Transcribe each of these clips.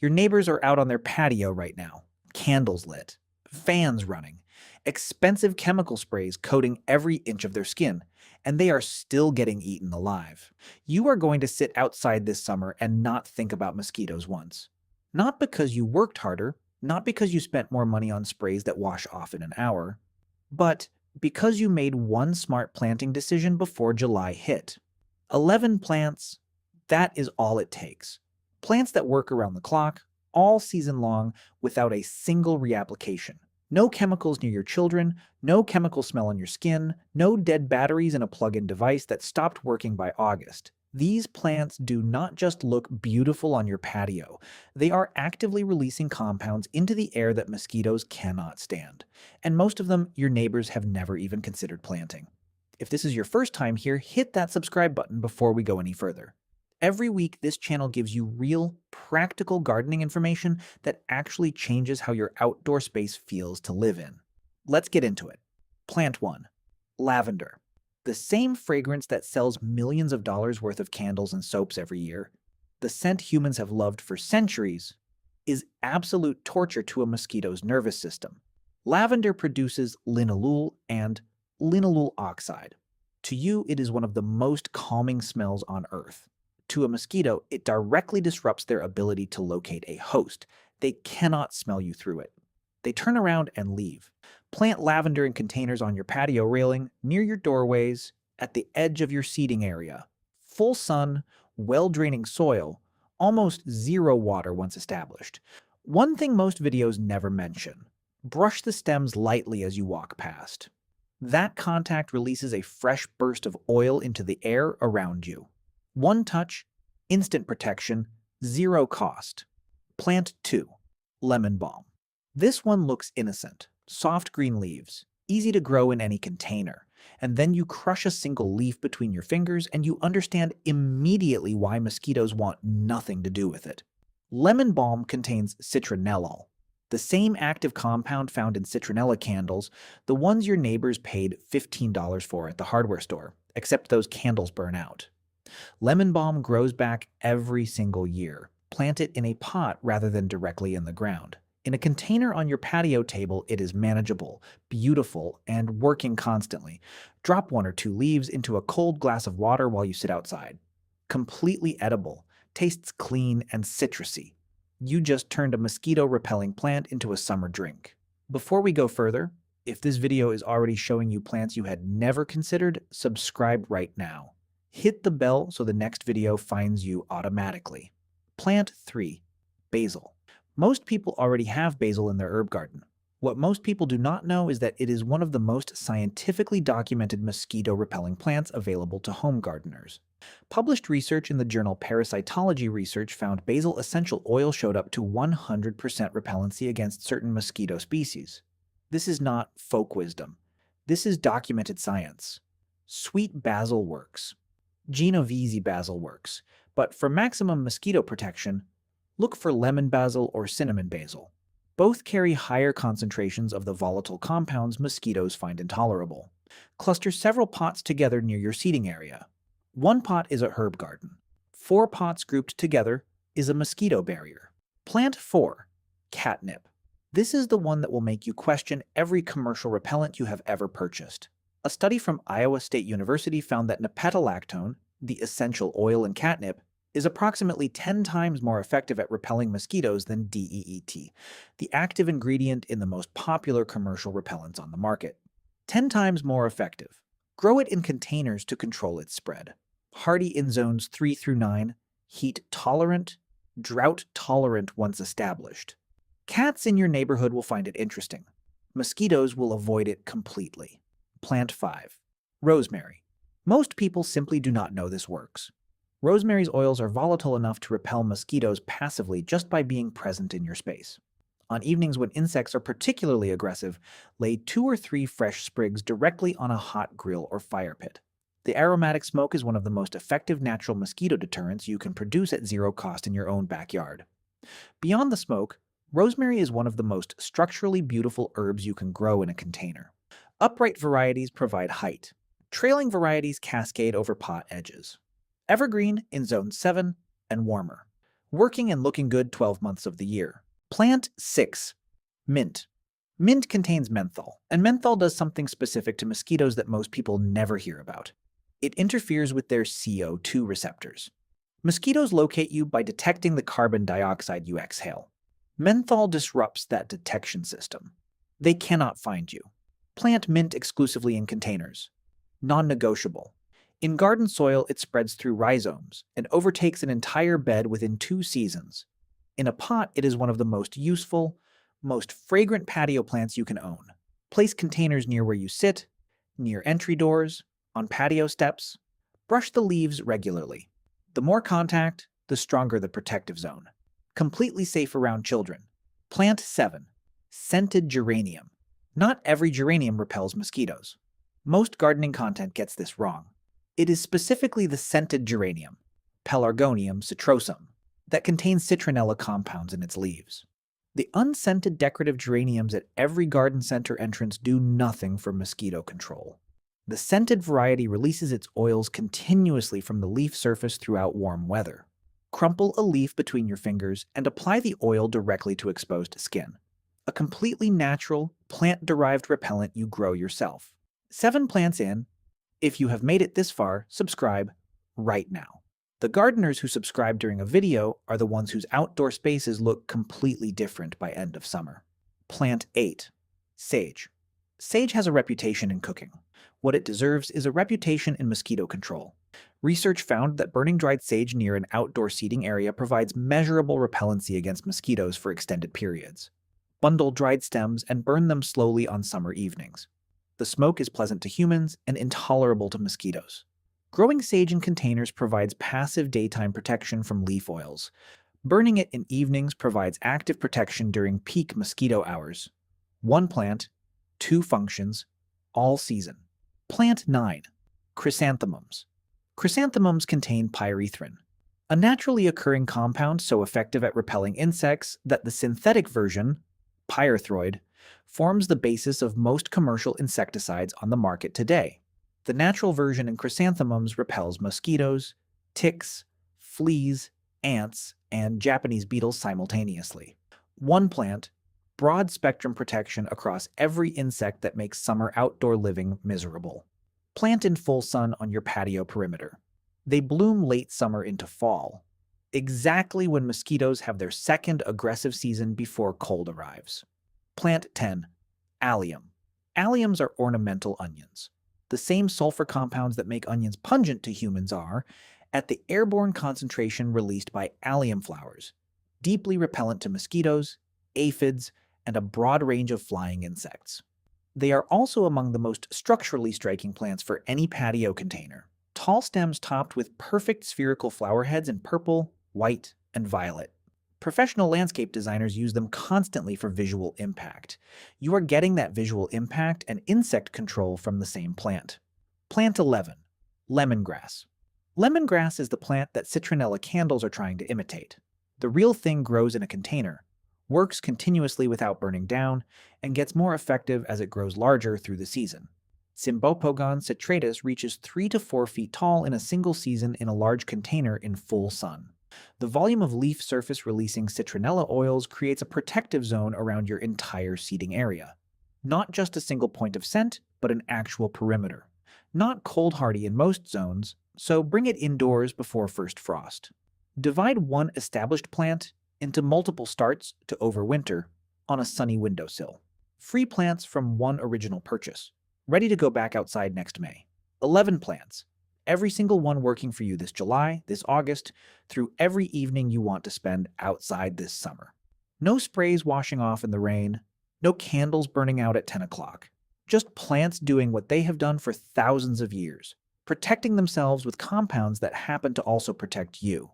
Your neighbors are out on their patio right now, candles lit, fans running, expensive chemical sprays coating every inch of their skin, and they are still getting eaten alive. You are going to sit outside this summer and not think about mosquitoes once. Not because you worked harder, not because you spent more money on sprays that wash off in an hour, but because you made one smart planting decision before July hit. 11 plants, that is all it takes. Plants that work around the clock, all season long, without a single reapplication. No chemicals near your children, no chemical smell on your skin, no dead batteries in a plug-in device that stopped working by August. These plants do not just look beautiful on your patio, they are actively releasing compounds into the air that mosquitoes cannot stand. And most of them your neighbors have never even considered planting. If this is your first time here, hit that subscribe button before we go any further. Every week, this channel gives you real, practical gardening information that actually changes how your outdoor space feels to live in. Let's get into it. Plant 1. Lavender. The same fragrance that sells millions of dollars worth of candles and soaps every year, the scent humans have loved for centuries, is absolute torture to a mosquito's nervous system. Lavender produces linalool and linalool oxide. To you, it is one of the most calming smells on Earth. To a mosquito, it directly disrupts their ability to locate a host. They cannot smell you through it. They turn around and leave. Plant lavender in containers on your patio railing, near your doorways, at the edge of your seating area. Full sun, well-draining soil, almost zero water once established. One thing most videos never mention: brush the stems lightly as you walk past. That contact releases a fresh burst of oil into the air around you. One touch, instant protection, zero cost. Plant 2. Lemon balm. This one looks innocent. Soft green leaves, easy to grow in any container. And then you crush a single leaf between your fingers and you understand immediately why mosquitoes want nothing to do with it. Lemon balm contains citronellol, the same active compound found in citronella candles, the ones your neighbors paid $15 for at the hardware store, except those candles burn out. Lemon balm grows back every single year. Plant it in a pot rather than directly in the ground. In a container on your patio table, it is manageable, beautiful, and working constantly. Drop 1 or 2 leaves into a cold glass of water while you sit outside. Completely edible, tastes clean and citrusy. You just turned a mosquito-repelling plant into a summer drink. Before we go further, if this video is already showing you plants you had never considered, subscribe right now. Hit the bell so the next video finds you automatically. Plant 3. Basil. Most people already have basil in their herb garden. What most people do not know is that it is one of the most scientifically documented mosquito-repelling plants available to home gardeners. Published research in the journal Parasitology Research found basil essential oil showed up to 100% repellency against certain mosquito species. This is not folk wisdom. This is documented science. Sweet basil works. Genovese basil works, but for maximum mosquito protection, look for lemon basil or cinnamon basil. Both carry higher concentrations of the volatile compounds mosquitoes find intolerable. Cluster several pots together near your seating area. One pot is a herb garden. 4 pots grouped together is a mosquito barrier. Plant 4. Catnip. This is the one that will make you question every commercial repellent you have ever purchased. A study from Iowa State University found that napetolactone, the essential oil in catnip, is approximately 10 times more effective at repelling mosquitoes than DEET, the active ingredient in the most popular commercial repellents on the market. 10 times more effective. Grow it in containers to control its spread. Hardy in zones 3 through 9, heat tolerant, drought tolerant once established. Cats in your neighborhood will find it interesting. Mosquitoes will avoid it completely. Plant 5. Rosemary. Most people simply do not know this works. Rosemary's oils are volatile enough to repel mosquitoes passively just by being present in your space. On evenings when insects are particularly aggressive, lay 2 or 3 fresh sprigs directly on a hot grill or fire pit. The aromatic smoke is one of the most effective natural mosquito deterrents you can produce at zero cost in your own backyard. Beyond the smoke, rosemary is one of the most structurally beautiful herbs you can grow in a container. Upright varieties provide height. Trailing varieties cascade over pot edges. Evergreen in zone 7 and warmer. working and looking good 12 months of the year. Plant 6. Mint. Mint contains menthol, and menthol does something specific to mosquitoes that most people never hear about. It interferes with their CO2 receptors. Mosquitoes locate you by detecting the carbon dioxide you exhale. Menthol disrupts that detection system. They cannot find you. Plant mint exclusively in containers. Non-negotiable. In garden soil, it spreads through rhizomes and overtakes an entire bed within 2 seasons. In a pot, it is one of the most useful, most fragrant patio plants you can own. Place containers near where you sit, near entry doors, on patio steps. Brush the leaves regularly. The more contact, the stronger the protective zone. Completely safe around children. Plant 7. Scented geranium. Not every geranium repels mosquitoes. Most gardening content gets this wrong. It is specifically the scented geranium, Pelargonium citrosum, that contains citronella compounds in its leaves. The unscented decorative geraniums at every garden center entrance do nothing for mosquito control. The scented variety releases its oils continuously from the leaf surface throughout warm weather. Crumple a leaf between your fingers and apply the oil directly to exposed skin. A completely natural, plant-derived repellent you grow yourself. 7 plants in. If you have made it this far, subscribe right now. The gardeners who subscribe during a video are the ones whose outdoor spaces look completely different by end of summer. Plant 8. Sage. Sage has a reputation in cooking. What it deserves is a reputation in mosquito control. Research found that burning dried sage near an outdoor seating area provides measurable repellency against mosquitoes for extended periods. Bundle dried stems and burn them slowly on summer evenings. The smoke is pleasant to humans and intolerable to mosquitoes. Growing sage in containers provides passive daytime protection from leaf oils. Burning it in evenings provides active protection during peak mosquito hours. 1 plant, 2 functions, all season. Plant 9. Chrysanthemums. Chrysanthemums contain pyrethrin, a naturally occurring compound so effective at repelling insects that the synthetic version, pyrethroid, forms the basis of most commercial insecticides on the market today. The natural version in chrysanthemums repels mosquitoes, ticks, fleas, ants, and Japanese beetles simultaneously. 1 plant, broad spectrum protection across every insect that makes summer outdoor living miserable. Plant in full sun on your patio perimeter. They bloom late summer into fall, exactly when mosquitoes have their second aggressive season before cold arrives. Plant 10. Allium. Alliums are ornamental onions. The same sulfur compounds that make onions pungent to humans are, at the airborne concentration released by allium flowers, deeply repellent to mosquitoes, aphids, and a broad range of flying insects. They are also among the most structurally striking plants for any patio container. Tall stems topped with perfect spherical flower heads in purple, white, and violet. Professional landscape designers use them constantly for visual impact. You are getting that visual impact and insect control from the same plant. Plant 11. Lemongrass. Lemongrass is the plant that citronella candles are trying to imitate. The real thing grows in a container, works continuously without burning down, and gets more effective as it grows larger through the season. Cymbopogon citratus reaches 3 to 4 feet tall in a single season in a large container in full sun. The volume of leaf surface releasing citronella oils creates a protective zone around your entire seating area. Not just a single point of scent, but an actual perimeter. Not cold hardy in most zones, so bring it indoors before first frost. Divide one established plant into multiple starts to overwinter on a sunny windowsill. Free plants from one original purchase, ready to go back outside next May. 11 plants. Every single one working for you this July, this August, through every evening you want to spend outside this summer. No sprays washing off in the rain, no candles burning out at 10 o'clock. Just plants doing what they have done for thousands of years, protecting themselves with compounds that happen to also protect you.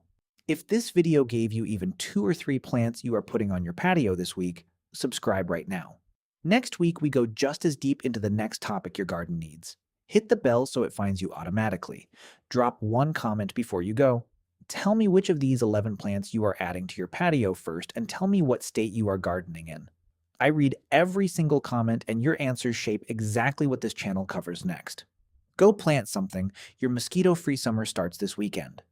If this video gave you even 2 or 3 plants you are putting on your patio this week, subscribe right now. Next week, we go just as deep into the next topic your garden needs. Hit the bell so it finds you automatically. Drop 1 comment before you go. Tell me which of these 11 plants you are adding to your patio first, and tell me what state you are gardening in. I read every single comment, and your answers shape exactly what this channel covers next. Go plant something. Your mosquito-free summer starts this weekend.